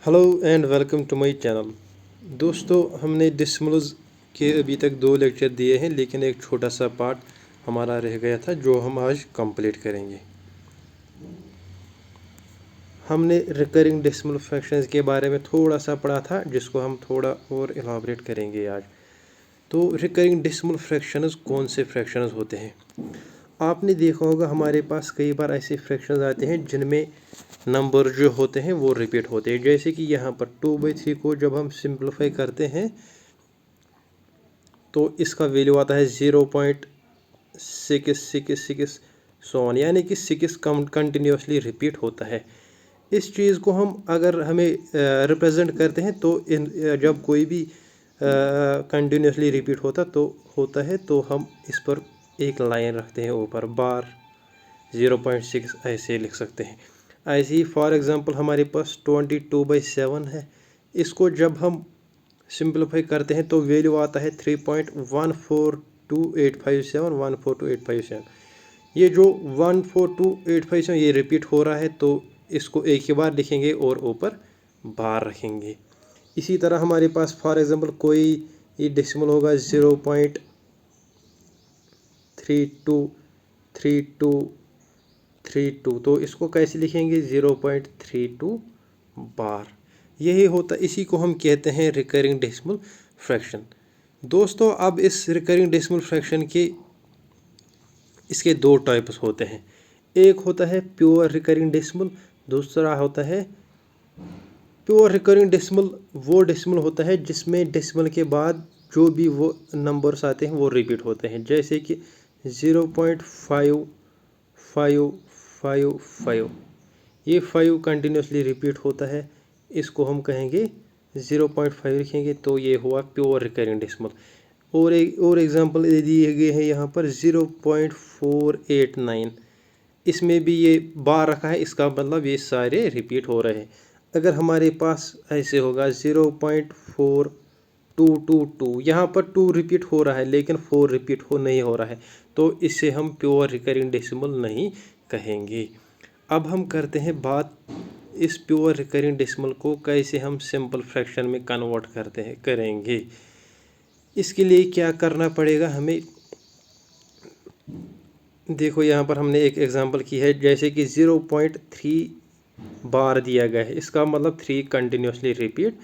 Hello and welcome to my channel. दोस्तों, हमने decimals के अभी तक 2 लेक्चर दिए हैं, लेकिन एक छोटा सा पार्ट हमारा रह गया था जो हम आज कंप्लीट करेंगे। हमने रिकरिंग डेसिमल फ्रैक्शंस के बारे में थोड़ा सा पढ़ा था, जिसको हम थोड़ा और इलाबरेट करेंगे आज। तो रिकरिंग डेसिमल फ्रैक्शंस कौन से फ्रैक्शंस होते हैं? आपने देखा होगा हमारे पास कई बार ऐसे फ्रैक्शंस आते हैं जिनमें नंबर जो होते हैं वो रिपीट होते हैं। जैसे कि यहाँ पर 2/3 को जब हम सिंप्लीफाई करते हैं तो इसका वैल्यू आता है 0.666 सोन, यानी कि 6 कंटिन्यूसली रिपीट होता है। इस चीज़ को हम अगर हमें रिप्रेजेंट करते हैं तो जब कोई भी कंटिन्यूसली रिपीट होता है तो हम इस पर एक लाइन रखते हैं, ऊपर बार 0.6 ऐसे लिख सकते हैं। ऐसे ही फॉर एग्जांपल हमारे पास 22/7 है। इसको जब हम सिंप्लीफाई करते हैं तो वैल्यू आता है 3.142857। ये जो 142,857 ये रिपीट हो रहा है, तो इसको एक ही बार लिखेंगे और ऊपर बार रखेंगे। इसी तरह हमारे पास फॉर एग्जांपल कोई ये डेसिमल होगा 0.323232, तो इसको कैसे लिखेंगे 0.32 बार। यही होता, इसी को हम कहते हैं रिकरिंग डेसिमल फ्रैक्शन। दोस्तों, अब इस रिकरिंग डेसिमल फ्रैक्शन के इसके 2 टाइप्स होते हैं। एक होता है प्योर रिकरिंग डेसिमल, दूसरा होता है प्योर रिकरिंग डेसिमल। वो डेसिमल होता है जिसमें डेसिमल के बाद जो भी वो नंबर्स आते हैं वो रिपीट होते हैं। जैसे कि 0.5555, ये 5 कंटिन्यूसली रिपीट होता है, इसको हम कहेंगे 0.5 लिखेंगे, तो ये हुआ प्योर रिकरिंग डेसिमल। और एग्जांपल दिए गए हैं यहाँ पर 0.489, इसमें भी ये बार रखा है, इसका मतलब ये सारे रिपीट हो रहे हैं। अगर हमारे पास ऐसे होगा 0.4222, यहाँ पर 2 रिपीट हो रहा है लेकिन 4 रिपीट नहीं हो रहा है, तो इसे हम प्योर रिकरिंग डेसिमल नहीं कहेंगे। अब हम करते हैं बात इस प्योर रिकरिंग डेसिमल को कैसे हम सिंपल फ्रैक्शन में कन्वर्ट करेंगे। इसके लिए क्या करना पड़ेगा हमें, देखो यहाँ पर हमने एक एग्जांपल की है। जैसे कि 0.3 बार दिया गया है, इसका मतलब 3 कंटिन्यूसली रिपीट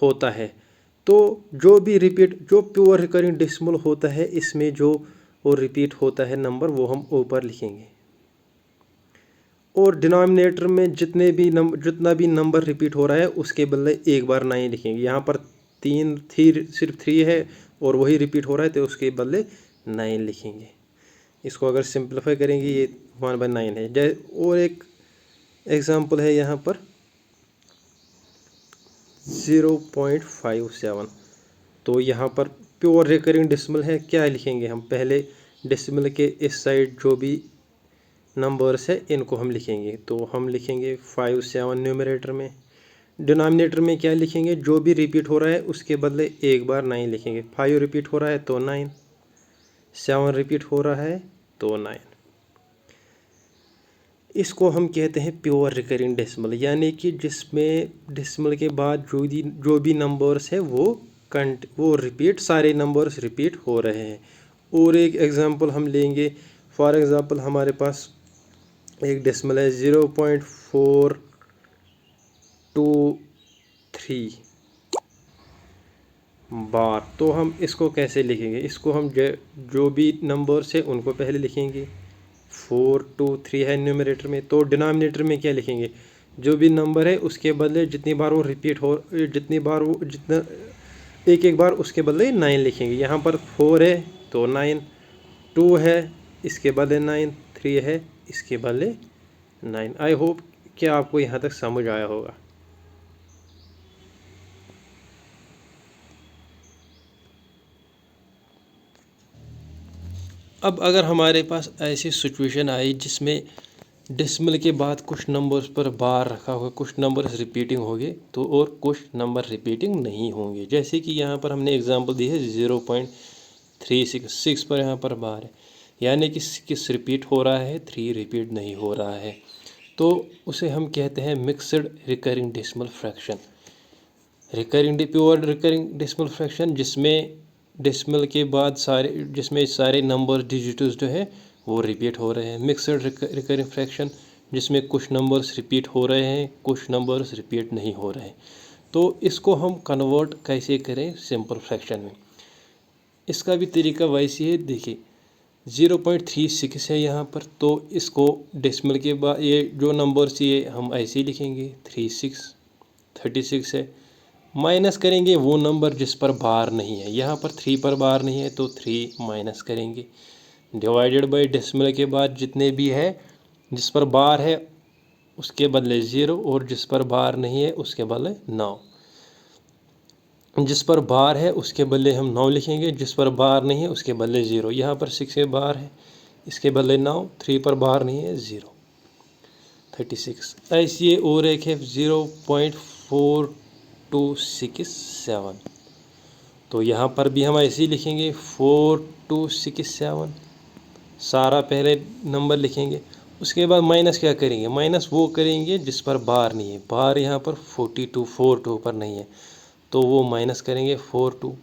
होता है। तो जो भी रिपीट, जो प्योर रिकरिंग डेसिमल होता है, इसमें जो वो रिपीट होता है नंबर, वो हम ऊपर लिखेंगे। और डिनोमिनेटर में जितना भी नंबर रिपीट हो रहा है उसके बदले एक बार 9 लिखेंगे। यहाँ पर सिर्फ 3 है और वही रिपीट हो रहा है, तो उसके बदले 9 लिखेंगे। इसको अगर सिंप्लीफाई करेंगे ये 1/9 है। और एक एग्जांपल है यहाँ पर 0.57, तो यहाँ पर प्योर रिकरिंग डेसिमल है। क्या लिखेंगे हम, पहले डेसिमल के इस साइड जो भी नंबर्स है इनको हम लिखेंगे, तो हम लिखेंगे 57 न्यूमरेटर में। डिनोमिनेटर में क्या लिखेंगे, जो भी रिपीट हो रहा है उसके बदले एक बार 9 लिखेंगे। 5 रिपीट हो रहा है तो 9, 7 रिपीट हो रहा है तो 9। इसको हम कहते हैं प्योर रिकरिंग डेसिमल, यानी कि जिसमें डेसिमल के बाद जो भी नंबर्स है वो रिपीट, सारे नंबर्स रिपीट हो रहे हैं। और एक एग्जांपल हम लेंगे। फॉर एग्जांपल हमारे पास एक डेसिमल है 0.423 बार, तो हम इसको कैसे लिखेंगे, इसको हम जो भी नंबर्स है उनको पहले लिखेंगे। 423 है न्यूमरेटर में, तो डिनोमिनेटर में क्या लिखेंगे, जो भी नंबर है उसके बदले जितनी बार वो रिपीट हो, जितना एक बार उसके बदले 9 लिखेंगे। यहाँ पर 4 है तो 9, 2 है इसके बदले 9, 3 है इसके बदले 9। आई होप कि आपको यहाँ तक समझ आया होगा। अब अगर हमारे पास ऐसी सिचुएशन आई जिसमें डेसिमल के बाद कुछ नंबर्स पर बार रखा होगा, कुछ नंबर्स रिपीटिंग होंगे तो और कुछ नंबर रिपीटिंग नहीं होंगे। जैसे कि यहाँ पर हमने एग्जांपल दी है 0.366 पर यहाँ पर बार है, यानी कि 6 रिपीट हो रहा है, 3 रिपीट नहीं हो रहा है, तो उसे हम कहते हैं mixed recurring decimal fraction. Pure recurring decimal fraction जिसमें डेसिमल के बाद जिसमें सारे नंबर डिजिट्स जो है वो रिपीट हो रहे हैं। मिक्सड रिकरिंग फ्रैक्शन जिसमें कुछ नंबर्स रिपीट हो रहे हैं, कुछ नंबर्स रिपीट नहीं हो रहे हैं। तो इसको हम कन्वर्ट कैसे करें सिंपल फ्रैक्शन में, इसका भी तरीका वैसे है। देखिए 0.36 है यहाँ पर, तो इसको डेसिमल के बाद ये जो नंबर्स ये हम ऐसे ही लिखेंगे 36 है। माइनस करेंगे वो नंबर जिस पर बार नहीं है, यहाँ पर 3 पर बार नहीं है तो 3 माइनस करेंगे। डिवाइडेड बाय डेसिमल के बाद जितने भी है जिस पर बार है उसके बदले 0 और जिस पर बार नहीं है उसके बदले 9। जिस पर बार है उसके बदले हम 9 लिखेंगे, जिस पर बार नहीं है उसके बदले 0। यहाँ पर 6 के बार है इसके बदले 9, 3 पर बार नहीं है 0, 36। ऐसे और एक है 0.4267, तो यहाँ पर भी हम ऐसे ही लिखेंगे 4267, सारा पहले नंबर लिखेंगे। उसके बाद माइनस क्या करेंगे, माइनस वो करेंगे जिस पर बार नहीं है। बार यहाँ पर 42 पर नहीं है तो वो माइनस करेंगे 42।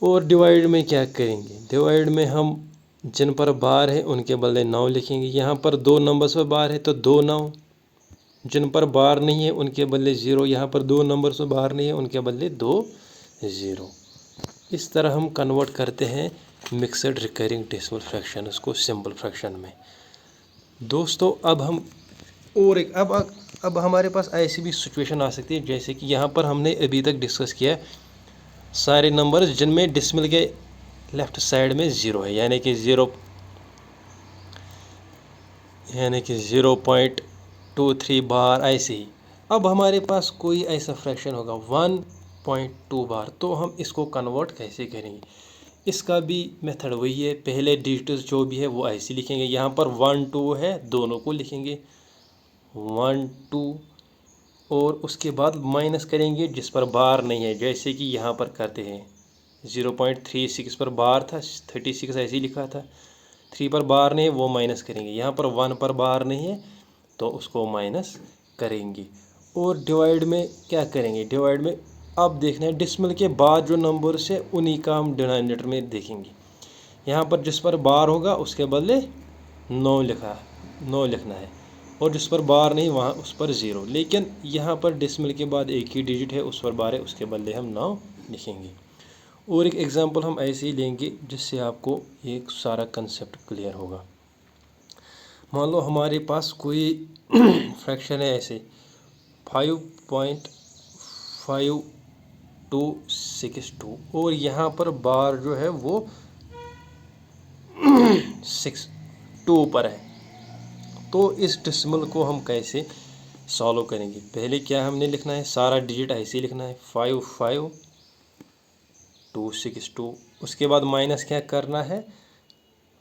और डिवाइड में क्या करेंगे, डिवाइड में हम जिन पर बार है उनके बदले 9 लिखेंगे। यहाँ पर 2 नंबर्स पर बार है तो 2 9, जिन पर बार नहीं है उनके बदले 0। यहाँ पर 2 नंबर्स पर बार नहीं है उनके बदले 2 0। इस तरह हम कन्वर्ट करते हैं मिक्सड रिकरिंग डेसिमल फ्रैक्शन को सिंपल फ्रैक्शन में। दोस्तों अब हम और एक अब हमारे पास ऐसी भी सिचुएशन आ सकती है जैसे कि यहाँ पर हमने अभी तक डिस्कस किया सारे नंबर्स जिनमें डेसिमल के लेफ्ट साइड में 0 है, यानी कि 0.23 बार ऐसे ही। अब हमारे पास कोई ऐसा फ्रैक्शन होगा 1.2 बार, तो हम इसको कन्वर्ट कैसे करेंगे, इसका भी मेथड वही है। पहले डिजिट्स जो भी है वो ऐसे लिखेंगे। यहाँ पर 1 2 है, दोनों को लिखेंगे 1 2 और उसके बाद माइनस करेंगे जिस पर बार नहीं है, जैसे कि यहाँ पर करते हैं 0.36 पर बार था, 36 ऐसे ही लिखा था। 3 पर बार नहीं है वो माइनस करेंगे। यहाँ पर 1 पर बार नहीं है तो उसको माइनस करेंगे। और डिवाइड में क्या करेंगे, डिवाइड में अब देखना है डेसिमल के बाद जो नंबर्स है उन्हीं का हम डिनोमिनेटर में देखेंगे। यहाँ पर जिस पर बार होगा उसके बदले 9 लिखना है और जिस पर बार नहीं वहाँ उस पर 0। लेकिन यहाँ पर डेसिमल के बाद एक ही डिजिट है उस पर बार है उसके बदले हम 9 लिखेंगे। और एक एग्जांपल हम ऐसे ही लेंगे जिससे आपको ये सारा कंसेप्ट क्लियर होगा। मान लो हमारे पास कोई फ्रैक्शन है ऐसे 5.5262 और यहाँ पर बार जो है वो 2 पर है। तो इस डेसिमल को हम कैसे सॉल्व करेंगे, पहले क्या हमने लिखना है, सारा डिजिट ऐसे ही लिखना है 55262। उसके बाद माइनस क्या करना है,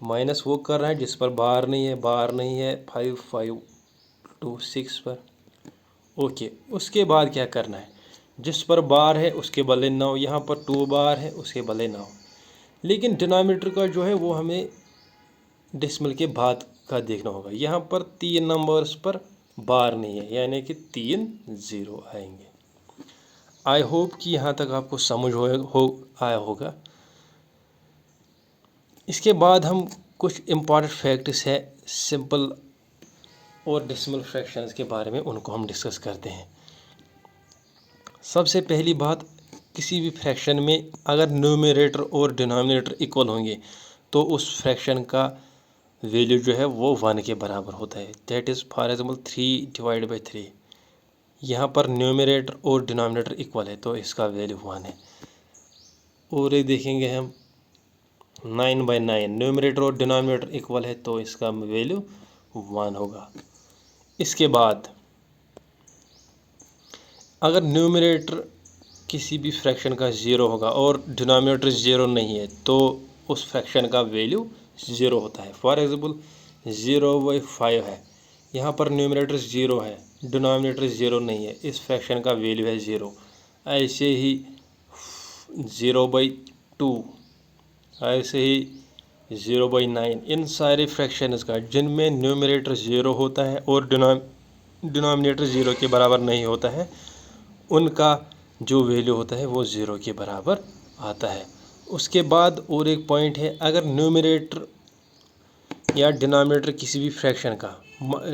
माइनस वो करना है जिस पर बार नहीं है 5526 पर। ओके, उसके बाद क्या करना है, जिस पर बार है उसके बदले 9। यहाँ पर 2 बार है उसके बदले 9। लेकिन डिनोमिनेटर का जो है वो हमें डेसिमल के बाद का देखना होगा। यहाँ पर 3 नंबर्स पर बार नहीं है यानी कि 3 0 आएंगे। आई होप कि यहाँ तक आपको समझ आया होगा। इसके बाद हम कुछ इम्पॉर्टेंट फैक्ट्स है सिंपल और डेसिमल फ्रैक्शंस के बारे में, उनको हम डिस्कस करते हैं। सबसे पहली बात, किसी भी फ्रैक्शन में अगर न्यूमरेटर और डिनोमिनेटर इक्वल होंगे तो उस फ्रैक्शन का वैल्यू जो है वो 1 के बराबर होता है। That is for example 3/3। यहाँ पर न्यूमरेटर और डिनोमिनेटर इक्वल है तो इसका वैल्यू 1 है। और ये देखेंगे हम 9/9, न्यूमरेटर और डिनोमिनेटर इक्वल है तो इसका वैल्यू 1 होगा। इसके बाद अगर न्यूमरेटर किसी भी फ्रैक्शन का 0 होगा और डिनोमिनेटर 0 नहीं है तो उस फ्रैक्शन का वैल्यू 0 होता है। फॉर एग्जाम्पल 0/5 है, यहाँ पर न्यूमरेटर 0 है, डिनोमिनेटर 0 नहीं है, इस फ्रैक्शन का वैल्यू है 0। ऐसे ही 0/2, ऐसे ही 0/9, इन सारे फ्रैक्शंस का जिनमें न्यूमरेटर 0 होता है और डिनोमिनेटर 0 के बराबर नहीं होता है उनका जो वैल्यू होता है वो 0 के बराबर आता है। उसके बाद और एक पॉइंट है, अगर न्यूमरेटर या डिनोमिनेटर किसी भी फ्रैक्शन का,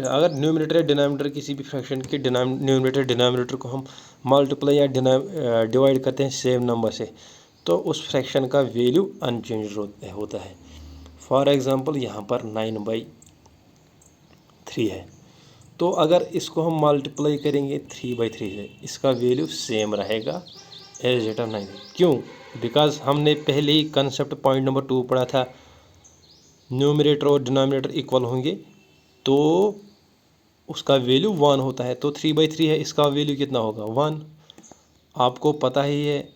अगर न्यूमरेटर या डिनोमिनेटर किसी भी फ्रैक्शन के न्यूमरेटर डिनोमिनेटर को हम मल्टीप्लाई या डिवाइड करते हैं सेम नंबर से, तो उस फ्रैक्शन का वैल्यू अनचेंज होता है। फॉर एग्जांपल यहाँ पर 9/3 है, तो अगर इसको हम मल्टीप्लाई करेंगे 3/3 से, इसका वैल्यू सेम रहेगा एज इट 9। क्यों? बिकॉज हमने पहले ही कंसेप्ट पॉइंट नंबर 2 पढ़ा था, न्यूमरेटर और डिनोमिनेटर इक्वल होंगे तो उसका वैल्यू 1 होता है। तो 3/3 है, इसका वैल्यू कितना होगा? 1। आपको पता ही है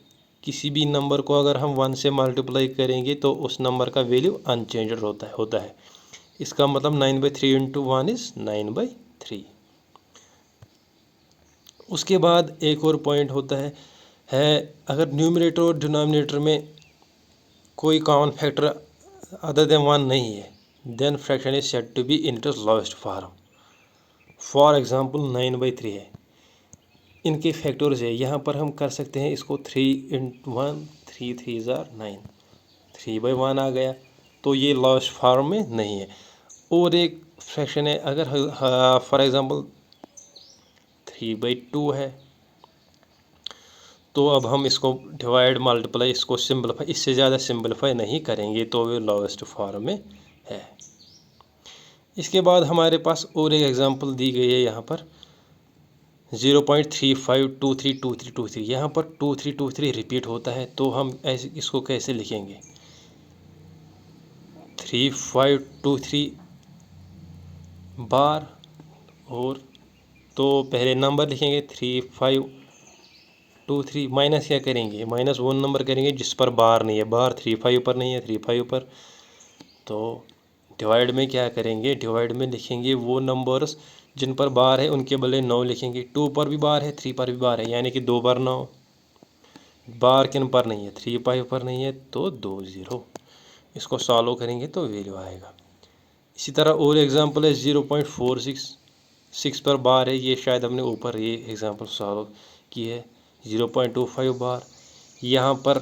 किसी भी नंबर को अगर हम 1 से मल्टीप्लाई करेंगे तो उस नंबर का वैल्यू अनचेंज्ड होता है। इसका मतलब 9/3 इंटू 1 इज़ 9/3। उसके बाद एक और पॉइंट होता है अगर न्यूमरेटर और डिनोमिनेटर में कोई कॉमन फैक्टर अदर देन 1 नहीं है, then fraction is said to be in its lowest form. For example 9/3 है, इनके फैक्टर्स है, यहाँ पर हम कर सकते हैं इसको 3 इंटू 1, 3 3 ज़ार 9, 3/1 आ गया, तो ये लोएस्ट फॉर्म में नहीं है। और एक फ्रैक्शन है, अगर फॉर एग्जांपल 3/2 है, तो अब हम इसको डिवाइड मल्टीप्लाई इसको सिंपलीफाई, इससे ज़्यादा सिंपलीफाई नहीं करेंगे, तो वे लोएस्ट फॉर्म में है। इसके बाद हमारे पास और एक एग्जांपल दी गई है यहाँ पर 0.35232323। यहाँ पर 2323 रिपीट होता है, तो हम ऐसे इसको कैसे लिखेंगे? 3523 बार, और तो पहले नंबर लिखेंगे 3523, माइनस क्या करेंगे? माइनस वो नंबर करेंगे जिस पर बार नहीं है, बार 35 पर नहीं है, 35 पर। तो डिवाइड में क्या करेंगे? डिवाइड में लिखेंगे वो नंबर्स जिन पर बार है उनके बदले 9 लिखेंगे। 2 पर भी बार है, 3 पर भी बार है, यानी कि 2 बार 9। बार किन पर नहीं है? 35 पर नहीं है, तो 2 0। इसको सॉल्व करेंगे तो वैल्यू आएगा। इसी तरह और एग्जांपल है 0.46, 6 पर बार है, ये शायद हमने ऊपर ये एग्जांपल सॉल्व की है। 0.25 बार, यहाँ पर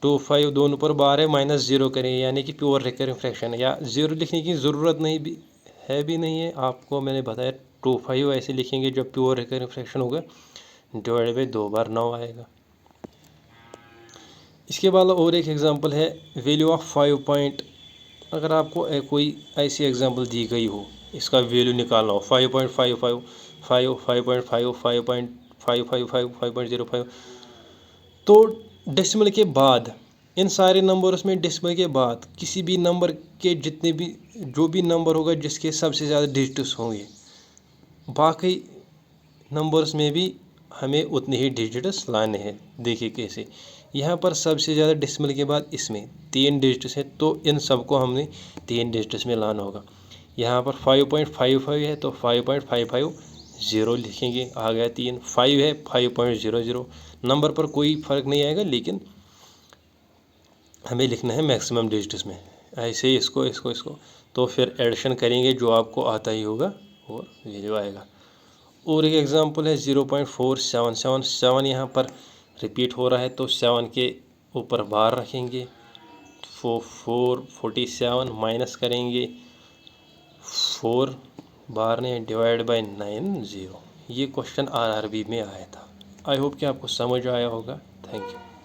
25 दोनों पर बार है, -0 करें, यानी कि प्योर रिकरिंग फ्रैक्शन है, या 0 लिखने की ज़रूरत नहीं भी नहीं है। आपको मैंने बताया 25 ऐसे लिखेंगे जब प्योर रिकरिंग फ्रैक्शन होगा, डिवाइड बाई 2 बार 9 आएगा। इसके बाद और एक एग्जांपल है वैल्यू ऑफ 5 पॉइंट। अगर आपको कोई ऐसी एग्जांपल दी गई हो, इसका वैल्यू निकालना हो 5.55, 5.5, 5.55, 5.05, तो डेसिमल के बाद, इन सारे नंबर्स में डेसिमल के बाद किसी भी नंबर के जितने भी जो भी नंबर होगा जिसके सबसे ज़्यादा डिजिट्स होंगे, बाकी नंबर्स में भी हमें उतने ही डिजिट्स लाने हैं। देखिए कैसे, यहाँ पर सबसे ज़्यादा डेसिमल के बाद इसमें 3 डिजिट्स है, तो इन सबको हमने 3 डिजिट्स में लाना होगा। यहाँ पर 5.55 है, तो 5.550 लिखेंगे, आ गया 3। 5 है, 5.00। नंबर पर कोई फ़र्क नहीं आएगा, लेकिन हमें लिखना है मैक्सिमम डिजिट्स में। ऐसे ही इसको तो फिर एडिशन करेंगे जो आपको आता ही होगा और वैल्यू आएगा। और एक एग्जांपल है 0.477, 7 यहाँ पर रिपीट हो रहा है, तो 7 के ऊपर बार रखेंगे, 447 माइनस करेंगे 4 बार ने, डिवाइड बाय 90। ये क्वेश्चन RRB में आया था। आई होप कि आपको समझ आया होगा। Thank you.